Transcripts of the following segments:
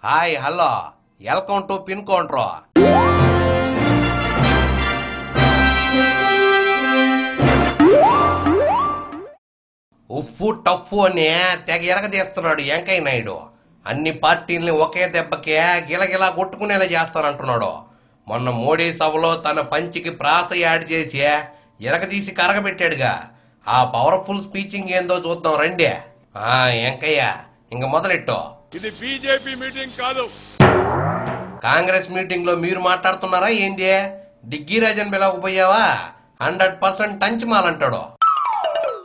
Hi hello welcome to pin counter. ఉప్పు టఫ్ఫు అని తెగ ఎరగదీస్తున్నాడు వెంకయ్య నాయుడు. అన్ని పార్టీల్ని ఒకే దెబ్బకే గిలగిలా కొట్టుకునేలా చేస్తానంటున్నాడు. మొన్న మోడీ సభలో తన పంచికి ప్రాస యాడ్ చేసి ఎరగదీసి కరగబెట్టాడుగా. ఆ పవర్ఫుల్ స్పీచింగ్ ఏందో చూద్దాం రండి. వెంకయ్య ఇంక మొదలెట్టు. ఇది బీజేపీ మీటింగ్ కాదు, కాంగ్రెస్ మీటింగ్ లో మీరు మాట్లాడుతున్నారా ఏంది? డిగ్గీరాజన్ పిలవకపోయావా? 100% టంచిమాలంటాడు.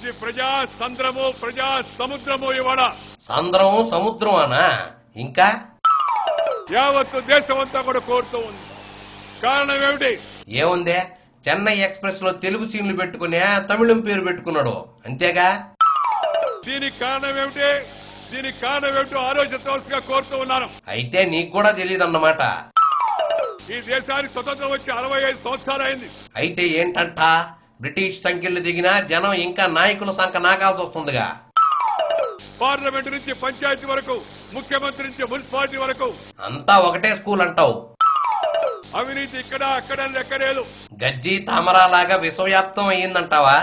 ఇది ప్రజా సంద్రము, ప్రజా సముద్రము. ఇవాళ సంద్రం సముద్రం అనా? ఇంకా యావత్తు దేశం అంతా కూడా కోరుతూ ఉంది. కారణం ఏమిటి? ఏముంది? చెన్నై ఎక్స్ప్రెస్ లో తెలుగు సీన్లు పెట్టుకునే తమిళం పేరు పెట్టుకున్నాడు అంతేగా. దీనికి కారణం ఏమిటి? దీనికి కారణం ఏమిటో ఆలోచించవలసిగా కోరుతూ ఉన్నాను. అయితే నీకు కూడా తెలియదన్నమాట. ఈ దేశానికి స్వతంత్రం వచ్చి 65 సంవత్సరాలు అయింది. అయితే ఏంటంట? బ్రిటిష్ సంఖ్యలు దిగినా జనం ఇంకా నాయకుల సంఖ్య నాగాల్సి వస్తుందిగా. పార్లమెంట్ నుంచి పంచాయతీ వరకు, ముఖ్యమంత్రి నుంచి మున్సిపాలిటీ వరకు అంతా ఒకటే స్కూల్ అంటావు. అవినీతి ఇక్కడ అక్కడ లెక్కలేదు. గజ్జి తామరాలాగా విశ్వవ్యాప్తం అయ్యిందంటావా?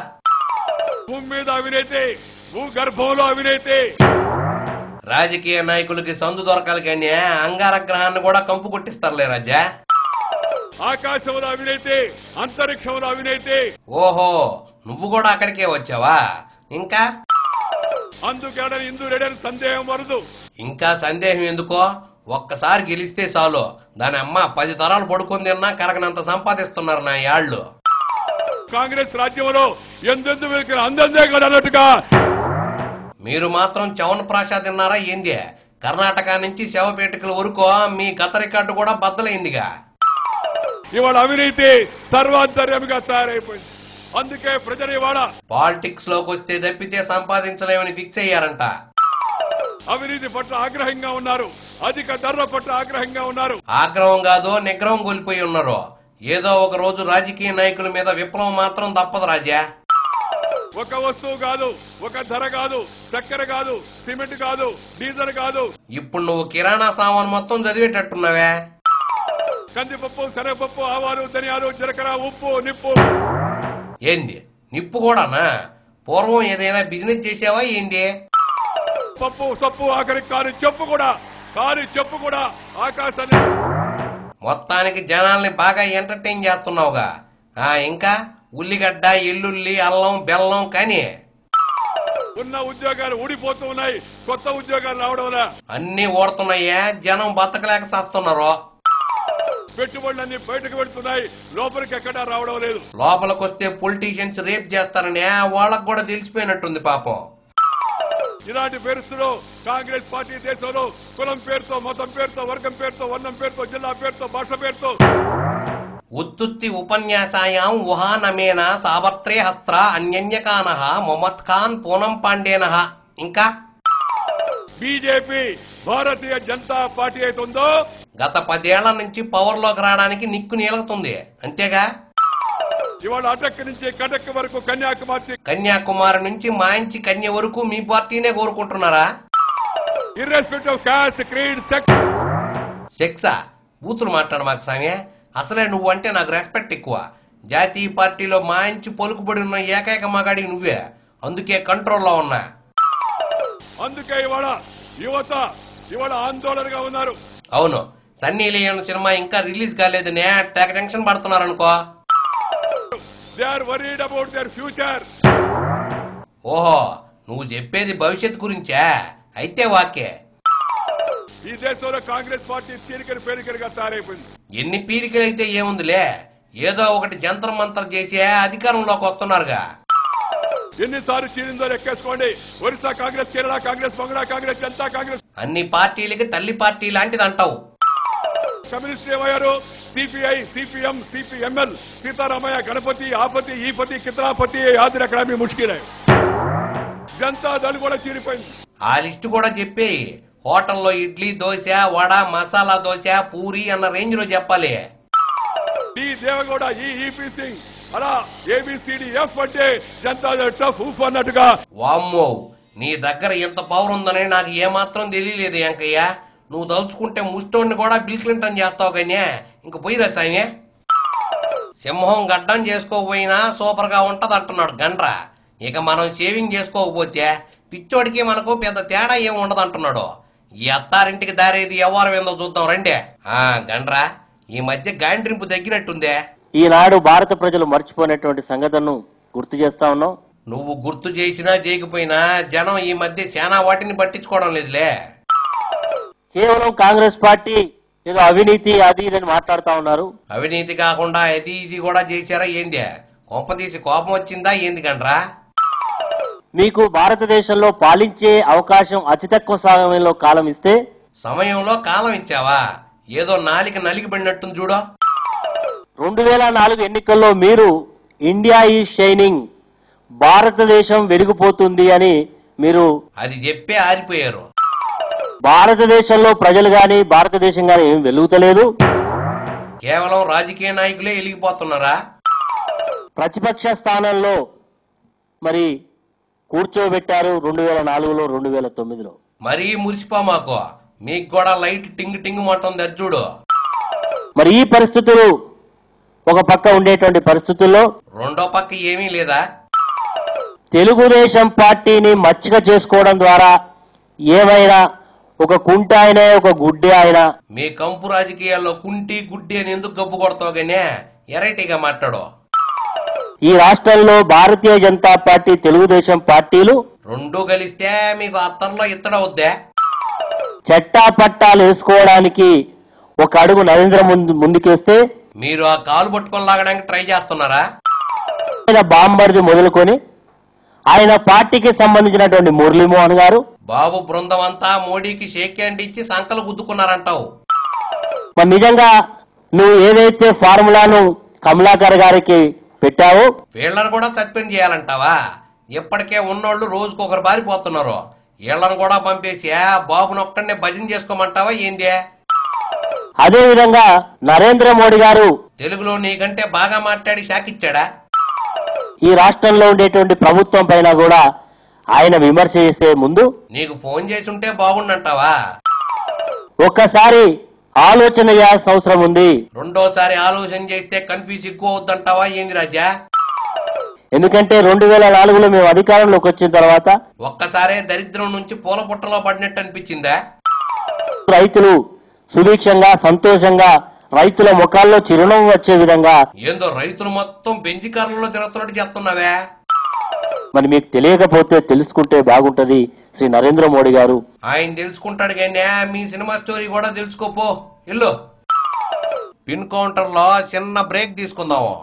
భూమి మీద అవినీతి, భూగర్భంలో అవినీతి. రాజకీయ నాయకులకి సందు దొరకాలి కానీ అంగారగ్రహాన్ని కూడా కంపు కొట్టిస్తారులే రాజా. ఆకాశంలో అవినీతి, అంతరిక్షంలో అవినీతి. ఓహో, నువ్వు కూడా అక్కడికే వచ్చావా? ఇంకా అందుకేడ ఇందు రెడని సందేహం వరదు. ఇంకా సందేహం ఎందుకో? ఒక్కసారి గెలిస్తే చాలు దాని అమ్మ 10 తరాలు పడుకొని తిన్నా కరగనంత సంపాదిస్తున్నారు నా యాళ్ళు. కాంగ్రెస్ రాజ్యంలో ఎందెందు వెలికిన అందందే కదా అన్నట్టుగా మీరు మాత్రం చవన్ ప్రాషా తిన్నారా ఏంది? కర్ణాటక నుంచి శవపేటికల వరకు మీ గత రికార్డు కూడా బద్దలైందిగా. ఇవాళ అవినీతి సర్వాంతర్యంగా తయారైపోయింది. అందుకే ప్రజలు ఇవాళ పాలిటిక్స్ లోకి వస్తే తప్పితే సంపాదించలేమని ఫిక్స్ అయ్యారంట. అవినీతి పట్ల ఆగ్రహంగా ఉన్నారు, అధిక ధరల పట్ల ఆగ్రహంగా ఉన్నారు. ఆగ్రహం కాదు నిగ్రహం కోల్పోయి ఉన్నారు. ఏదో ఒక రోజు రాజకీయ నాయకుల మీద విప్లవం మాత్రం తప్పదు రాజా. ఒక వస్తువు కాదు, ఒక ధర కాదు, చక్కెర కాదు, సిమెంట్ కాదు, డీజిల్ కాదు. ఇప్పుడు నువ్వు కిరాణా సామాన్ మొత్తం చదివేటట్టున్నావే. కందిపప్పు, శనగపప్పు, ఆవాలు, ధనియాలు, జీలకర్ర, ఉప్పు, నిప్పు. ఏంది నిప్పు కూడానా? పూర్వం ఏదైనా బిజినెస్ చేసావా ఏంటి? పప్పు సప్పు, ఆఖరి కారు చెప్పు కూడా ఆకాశాన్ని. మొత్తానికి జనాల్ని బాగా ఎంటర్టైన్ చేస్తున్నావుగా. ఇంకా ఉల్లిగడ్డ, ఎల్లుల్లి, అల్లం, బెల్లం కానీ ఉన్న ఉద్యోగాలు ఊడిపోతూ ఉన్నాయి, కొత్త ఉద్యోగాలు రావడం అన్ని ఓడుతున్నాయే. జనం బతకలేక చేస్తున్నారు. పెట్టుబడులన్నీ బయటకు పెడుతున్నాయి, లోపలికి ఎక్కడా రావడం లేదు. లోపలికి వస్తే పొలిటీషియన్స్ రేప్ చేస్తారని వాళ్ళకు కూడా తెలిసిపోయినట్టుంది పాపం. ఇలాంటి పరిస్థితుల్లో కాంగ్రెస్ పార్టీ దేశంలో కులం పేరుతో, మతం పేరుతో, వర్గం పేరుతో, వర్ణం పేరుతో, జిల్లా పేరుతో, భాష పేరుతో ఉత్తుత్తి ఉపన్యాసాయాం ఉహానమేన సావర్త్రే హస్త్ర అన్యన్యకానః మొహమ్మద్ ఖాన్ పూనం పాండేనః. ఇంకా బీజేపీ భారతీయ జనతా పార్టీ అయితే ఉందో గత 10 ఏళ్ల నుంచి పవర్ లోకి రావడానికి నిక్కు నీలుగుతుంది అంతేగా. ఇవాళ అటక్ నుంచి కటక్ వరకు, కన్యాకుమారి నుంచి మాంచి కన్య వరకు మీ పార్టీనే కోరుకుంటున్నారా? Irrespective of caste, creed, sex. సెక్సా? బూతులు మాట్లాడు మాకు సామే. అసలే నువ్వంటే నాకు రెస్పెక్ట్ ఎక్కువ. జాతీయ పార్టీలో మాంచి పలుకుబడి ఉన్న ఏకైక మగాడికి నువ్వే. అందుకే కంట్రోల్లో ఉన్నా. అందుకే ఇవాళ యువత ఇవాళ ఆందోళనగా ఉన్నారు. అవును, సన్నీ లియోన్ సినిమా ఇంకా రిలీజ్ కాలేదని తెగ టెన్షన్ పడుతున్నారనుకో. They are worried about their future. ఓహో, నువ్వు చెప్పేది భవిష్యత్ గురించా? అయితే వాకే. ఈ దేశంలో కాంగ్రెస్ పార్టీ చీలికలు పేలికలుగా తయారైపోయింది. ఎన్ని పీలికలైతే ఏముందిలే, ఏదో ఒకటి జంతర్ మంతర్ చేసి అధికారంలోకి వస్తున్నారుగా. ఎన్నిసార్లు చీలిందో లెక్కేసుకోండి. ఒరిస్సా కాంగ్రెస్, కేరళ కాంగ్రెస్, బంగ్లా కాంగ్రెస్, జనతా కాంగ్రెస్. అన్ని పార్టీలకి తల్లి పార్టీ లాంటిది అంటావు. కమ్యూనిస్టులు ఏమయ్యారు? CPI, CPM, CPML, Sitaramayya, Ganapathi, ఆపతి, ఈపతి, కిత్రాపతి, ఆదిర క్రామి ముష్కిలే. జనతా దళ్ కూడా చీలిపోయింది. ఆ లిస్టు కూడా చెప్పి హోటల్లో ఇడ్లీ, దోశ, వడ, మసాలా దోశ, పూరి అన్న రేంజ్ లో చెప్పాలి. డి దేవగౌడ, ఈపీ సింగ్, అలా ఏబిసిడి ఎఫ్ అంటే జనతా దళ్ టఫ్ ఊఫ్ అన్నట్టుగా. వామ్మో, నీ దగ్గర ఎంత పవర్ ఉందని నాకు ఏమాత్రం తెలియలేదు వెంకయ్య. నువ్వు తలుచుకుంటే ముష్టోడిని కూడా బిల్ క్లింటన్ చేస్తావు కానీ ఇంక పోయి రసాయనే. సింహం గడ్డం చేసుకోకపోయినా సూపర్ గా ఉంటది అంటున్నాడు గండ్రా. ఇక మనం షేవింగ్ చేసుకోకపోతే పిచ్చోడికి మనకు పెద్ద తేడా ఏమి ఉండదు అంటున్నాడు. ఈ అత్తారింటికి దారేది ఎవరు ఏందో చూద్దాం రండి. గండ్రా, ఈ మధ్య గాండ్రింపు తగ్గినట్టుందే. ఈనాడు భారత ప్రజలు మర్చిపోయినటువంటి సంగతులను గుర్తు చేస్తా ఉన్నాం. నువ్వు గుర్తు చేసినా చేయకపోయినా జనం ఈ మధ్య చాలా వాటిని పట్టించుకోవడం లేదులే. కేవలం కాంగ్రెస్ పార్టీ ఏదో అవినీతి అది ఇదని మాట్లాడుతా ఉన్నారు. అవినీతి కాకుండా అది ఇది కూడా చేశారా ఏంది? కొంపదీసి కోపం వచ్చిందా ఏంది గండ్రా? మీకు భారతదేశంలో పాలించే అవకాశం అతి తక్కువ సమయంలో కాలం ఇస్తే సమయంలో కాలం ఇచ్చావా? ఏదో నాలిక నలిగిపడినట్టుంది చూడు. 2004 ఎన్నికల్లో మీరు ఇండియా ఈజ్ షైనింగ్, భారతదేశం వెలిగిపోతుంది అని మీరు అది చెప్పే ఆరిపోయారు. భారతదేశంలో ప్రజలు గాని భారతదేశం గాని ఏం వెలుగుతలేదు. కేవలం రాజకీయ నాయకులే వెలిగిపోతున్నారా? ప్రతిపక్ష స్థానంలో మరి కూర్చోబెట్టారు 2004లో 2009లో. మరీ మురిసిపో మాకు, మీకు కూడా లైట్ టింగ్ టింగ్ మంటుంది అది చూడు. మరి ఈ పరిస్థితులు ఒక పక్క ఉండేటువంటి పరిస్థితుల్లో రెండో పక్క ఏమీ లేదా? తెలుగుదేశం పార్టీని మచ్చిక చేసుకోవడం ద్వారా ఏమైనా ఒక కుంట ఆయన ఒక గుడ్డి ఆయన. మీ కంపు రాజకీయాల్లో కుంటి గుడ్డి అని ఎందుకు గబ్బు కొడతావు గానే ఎరైటీగా మాట్లాడు. ఈ రాష్ట్రంలో భారతీయ జనతా పార్టీ తెలుగుదేశం పార్టీలు రెండూ కలిస్తే మీకు అత్తర్లో ఇత్తడవుద్దే. చట్టా పట్టాలు వేసుకోవడానికి ఒక అడుగు నరేంద్ర ముందుకేస్తే మీరు ఆ కాలు పట్టుకొని లాగడానికి ట్రై చేస్తున్నారా? ఆయన బాంబర్ది మొదలుకొని ఆయన పార్టీకి సంబంధించినటువంటి మురళీమోహన్ గారు బాబు బృందం అంతా మోడీకి షేక్ హ్యాండ్ ఇచ్చి సంకలు గుద్దుకున్నారంటావు. మరి నిజంగా నువ్వు ఏదైతే ఫార్ములాను కమలాకర్ గారికి పెట్టావో వీళ్ళను కూడా సస్పెండ్ చేయాలంటావా? ఇప్పటికే ఉన్నోళ్లు రోజుకొకరు బారిపోతున్నారు. వీళ్ళను కూడా పంపేసి బాబును ఒక్కడనే భజన చేసుకోమంటావా ఏందే? అదే విధంగా నరేంద్ర మోడీ గారు తెలుగులో నీకంటే బాగా మాట్లాడి షాకిచ్చాడా? ఈ రాష్ట్రంలో ఉండేటువంటి ప్రభుత్వం పైన కూడా ఆయన విమర్శ చేసే ముందు నీకు ఫోన్ చేసి ఉంటే బాగుండంటావా? ఒక్కసారి ఆలోచన చేయాల్సిన అవసరం ఉంది. రెండోసారి ఆలోచన చేస్తే కన్ఫ్యూజ్ ఎక్కువ అవుద్దంటావా ఏంది రాజా? ఎందుకంటే 2004లో మేము అధికారంలోకి వచ్చిన తర్వాత ఒక్కసారే దరిద్రం నుంచి పూల పుట్టలో పడినట్టు అనిపించిందా? రైతులు సుభిక్షంగా సంతోషంగా రైతుల ముఖాల్లో చిరునవ్వు వచ్చే విధంగా ఏందో రైతులు మొత్తం బెంచి కార్లలో తిరుగుతున్నట్టు చెప్తున్నావే. మరి మీకు తెలియకపోతే తెలుసుకుంటే బాగుంటది. శ్రీ నరేంద్ర మోడీ గారు ఆయన తెలుసుకుంటాడు కానీ మీ సినిమా స్టోరీ కూడా తెలుసుకోపో. ఇల్లు పిన్ కౌంటర్ లో చిన్న బ్రేక్ తీసుకుందాము.